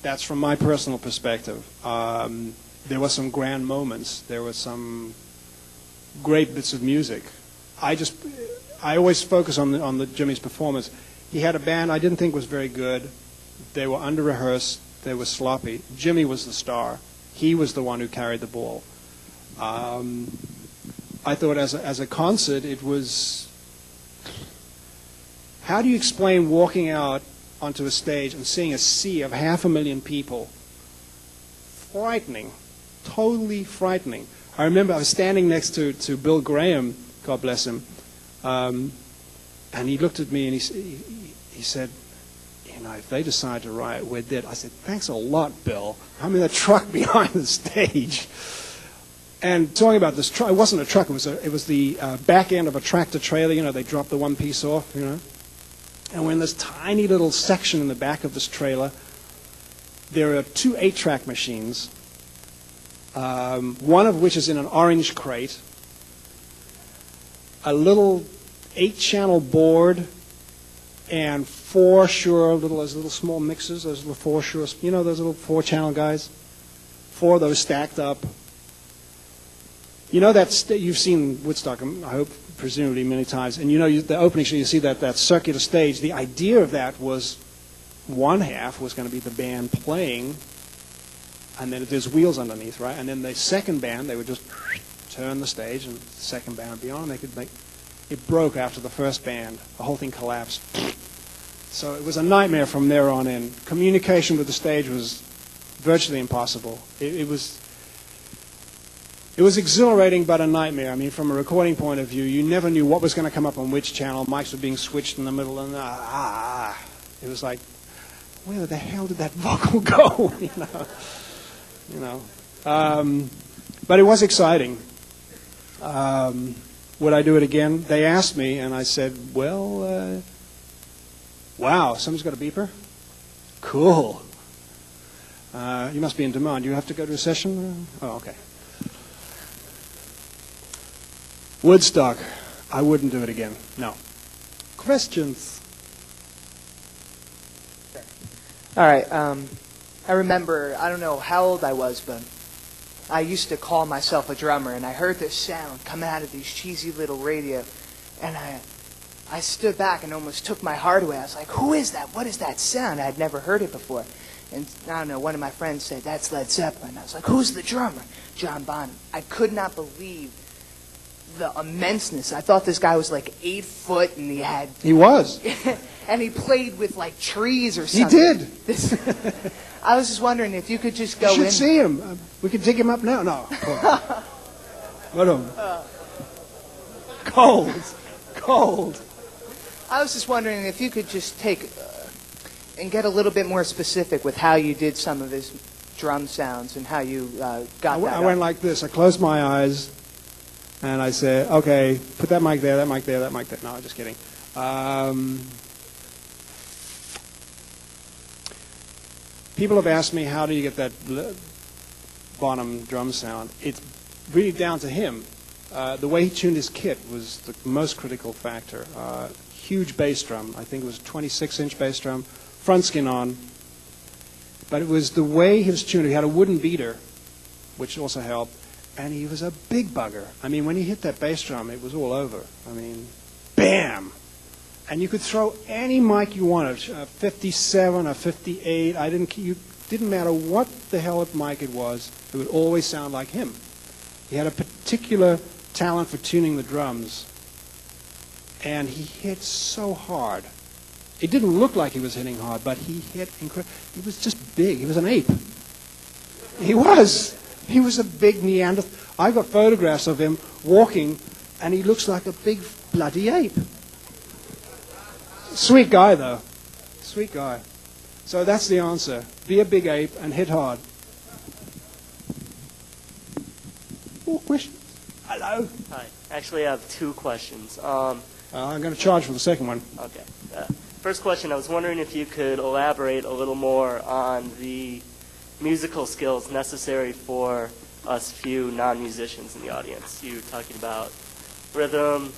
That's from my personal perspective. There were some grand moments. There were some great bits of music. I always focus on the Jimmy's performance. He had a band I didn't think was very good. They were under-rehearsed. They were sloppy. Jimmy was the star. He was the one who carried the ball. I thought as a concert, it was... How do you explain walking out onto a stage and seeing a sea of 500,000 people? Frightening. Totally frightening. I remember I was standing next to Bill Graham, God bless him, and he looked at me and he said, you know, if they decide to riot, we're dead. I said, thanks a lot, Bill. I'm in the truck behind the stage. And talking about this truck, it wasn't a truck, it was the back end of a tractor trailer. You know, they dropped the one piece off, you know. And we're in this tiny little section in the back of this trailer. There are 2 8-track machines, one of which is in an orange crate, a little 8-channel board, and 4 Shure, those little small mixers, those little 4 Shure, you know those little 4-channel guys? 4 of those stacked up. You know you've seen Woodstock, I hope, presumably many times, and you know the opening show, you see that circular stage. The idea of that was one half was going to be the band playing, and then there's wheels underneath, right? And then the second band, they would just turn the stage, and the second band would be on. They could make it broke after the first band. The whole thing collapsed. So it was a nightmare from there on in. Communication with the stage was virtually impossible. It was exhilarating, but a nightmare. I mean, from a recording point of view, you never knew what was going to come up on which channel. Mics were being switched in the middle, and it was like, where the hell did that vocal go? But it was exciting. Would I do it again? They asked me, and I said, well, wow, someone's got a beeper? Cool. You must be in demand. You have to go to a session? Oh, okay. Woodstock. I wouldn't do it again. No. Questions? All right. I remember, I don't know how old I was, but I used to call myself a drummer, and I heard this sound come out of these cheesy little radio, and I stood back and almost took my heart away. I was like, who is that? What is that sound? I had never heard it before. And I don't know, one of my friends said, that's Led Zeppelin. I was like, who's the drummer? John Bonham. I could not believe the immenseness. I thought this guy was like 8 foot, and He was. and he played with like trees or something. He did. I was just wondering if you could just go in. You should see him. We could dig him up now. No. Hold on. Cold. I was just wondering if you could just take and get a little bit more specific with how you did some of his drum sounds and how you got that. I went like this. I closed my eyes, and I said, okay, put that mic there, that mic there, that mic there. No, I'm just kidding. People have asked me, how do you get that Bonham drum sound? It's really down to him. The way he tuned his kit was the most critical factor. Huge bass drum. I think it was a 26-inch bass drum, front skin on. But it was the way he was tuned. He had a wooden beater, which also helped. And he was a big bugger. I mean, when he hit that bass drum, it was all over. I mean, bam! And you could throw any mic you wanted, a 57, a 58. Didn't matter what the hell mic it was, it would always sound like him. He had a particular talent for tuning the drums, and he hit so hard. It didn't look like he was hitting hard, but he hit incredible. He was just big. He was an ape. He was. He was a big Neanderthal. I got photographs of him walking, and he looks like a big bloody ape. Sweet guy, though. Sweet guy. So that's the answer. Be a big ape and hit hard. Oh, questions? Hello. Hi. Actually, I have 2 questions. I'm going to charge for the second one. Okay. First question, I was wondering if you could elaborate a little more on the musical skills necessary for us few non-musicians in the audience. You were talking about rhythm,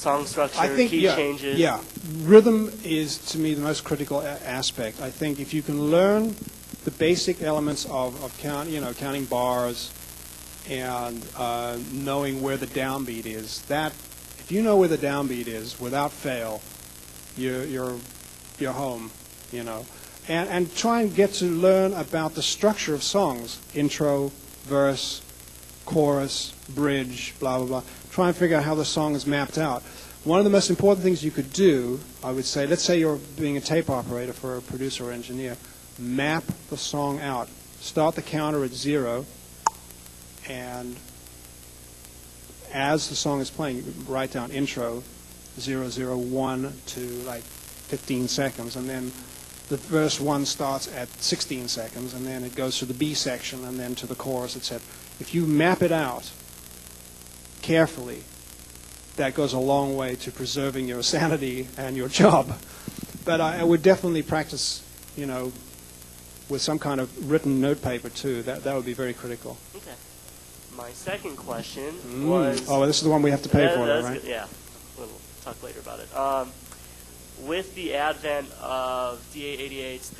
song structure, I think, key changes? Yeah. Rhythm is, to me, the most critical aspect. I think if you can learn the basic elements of counting bars and knowing where the downbeat is, if you know where the downbeat is, without fail, you're home, And try and get to learn about the structure of songs, intro, verse, chorus, bridge, blah, blah, blah. Try and figure out how the song is mapped out. One of the most important things you could do, I would say, let's say you're being a tape operator for a producer or engineer, map the song out. Start the counter at 0, and as the song is playing, you write down intro, 001 to like 15 seconds, and then the verse 1 starts at 16 seconds, and then it goes to the B section, and then to the chorus, etc. If you map it out carefully, that goes a long way to preserving your sanity and your job. But I would definitely practice, with some kind of written note paper too. That would be very critical. Okay. My second question was... Oh, well, this is the one we have to pay for, right? Good. Yeah. We'll talk later about it. With the advent of DA-88's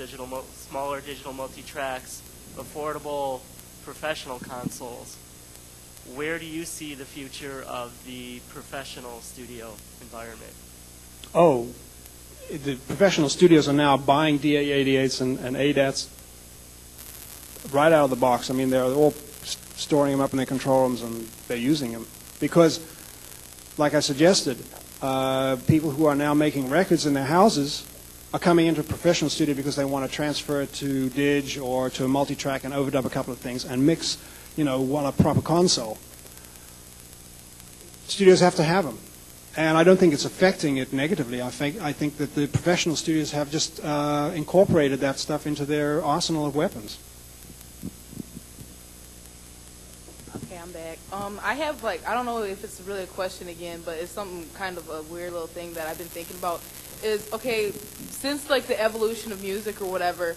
smaller digital multi-tracks, affordable professional consoles, where do you see the future of the professional studio environment? Oh, the professional studios are now buying DA-88s and ADATs right out of the box. I mean, they're all storing them up in their control rooms, and they're using them. Because, like I suggested, people who are now making records in their houses are coming into a professional studio because they want to transfer it to Dig or to a multi-track and overdub a couple of things and mix, on a proper console. Studios have to have them. And I don't think it's affecting it negatively. I think that the professional studios have just incorporated that stuff into their arsenal of weapons. Okay, I'm back. I have I don't know if it's really a question again, but it's something kind of a weird little thing that I've been thinking about. Is since the evolution of music or whatever,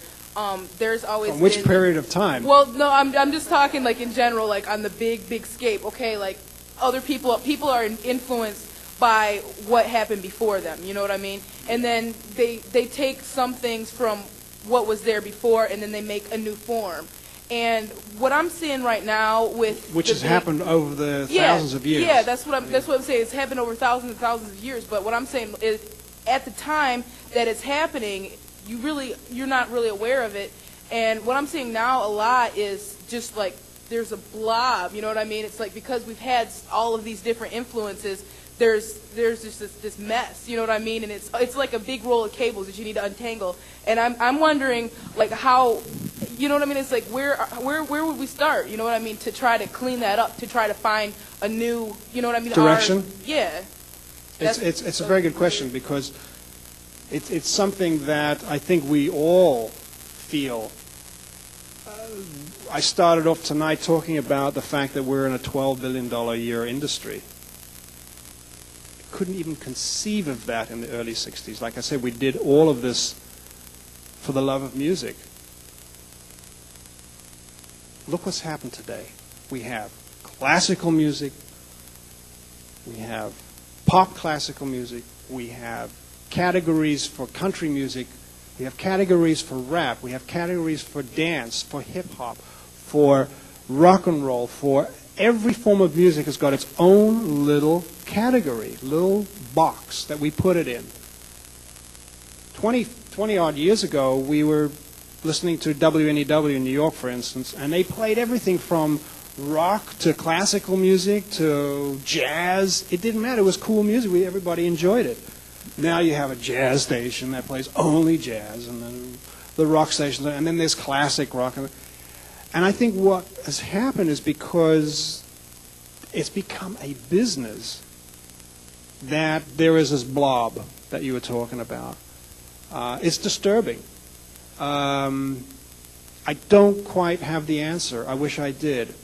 there's always From which been, period of time? Well, no, I'm just talking in general, on the big scape. Okay, other people are influenced by what happened before them. You know what I mean? And then they take some things from what was there before, and then they make a new form. And what I'm seeing right now which has happened over the thousands of years. Yeah, that's what I'm saying. It's happened over thousands and thousands of years. But what I'm saying is, at the time that it's happening, you're not really aware of it. And what I'm seeing now a lot is just there's a blob. You know what I mean? It's because we've had all of these different influences. There's just this mess. You know what I mean? And it's like a big roll of cables that you need to untangle. And I'm wondering how. You know what I mean? It's where would we start? You know what I mean? To try to clean that up, to try to find a new, you know what I mean? Direction? Yeah. It's a very good question, because it's something that I think we all feel. I started off tonight talking about the fact that we're in a $12 billion a year industry. I couldn't even conceive of that in the early 60s. Like I said, we did all of this for the love of music. Look what's happened today. We have classical music. We have pop classical music. We have categories for country music. We have categories for rap. We have categories for dance, for hip-hop, for rock and roll, for every form of music has got its own little category, little box that we put it in. 20-odd years ago, we were listening to WNEW in New York, for instance, and they played everything from rock to classical music to jazz. It didn't matter. It was cool music. Everybody enjoyed it. Now you have a jazz station that plays only jazz, and then the rock stations, and then there's classic rock. And I think what has happened is because it's become a business that there is this blob that you were talking about. It's disturbing. I don't quite have the answer. I wish I did.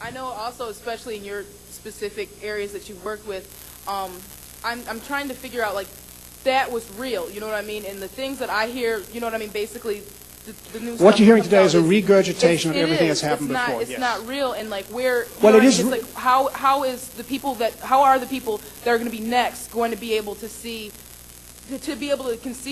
I know also, especially in your specific areas that you've worked with, I'm trying to figure out that was real, you know what I mean? And the things that I hear, you know what I mean, basically the new What stuff you're hearing comes today out is a regurgitation of it everything is. that's happened It's not, before. It's yes. not real, and like where. Well, it know, is It's re- like how are the people that are going to be next going to be able to see, to be able to conceive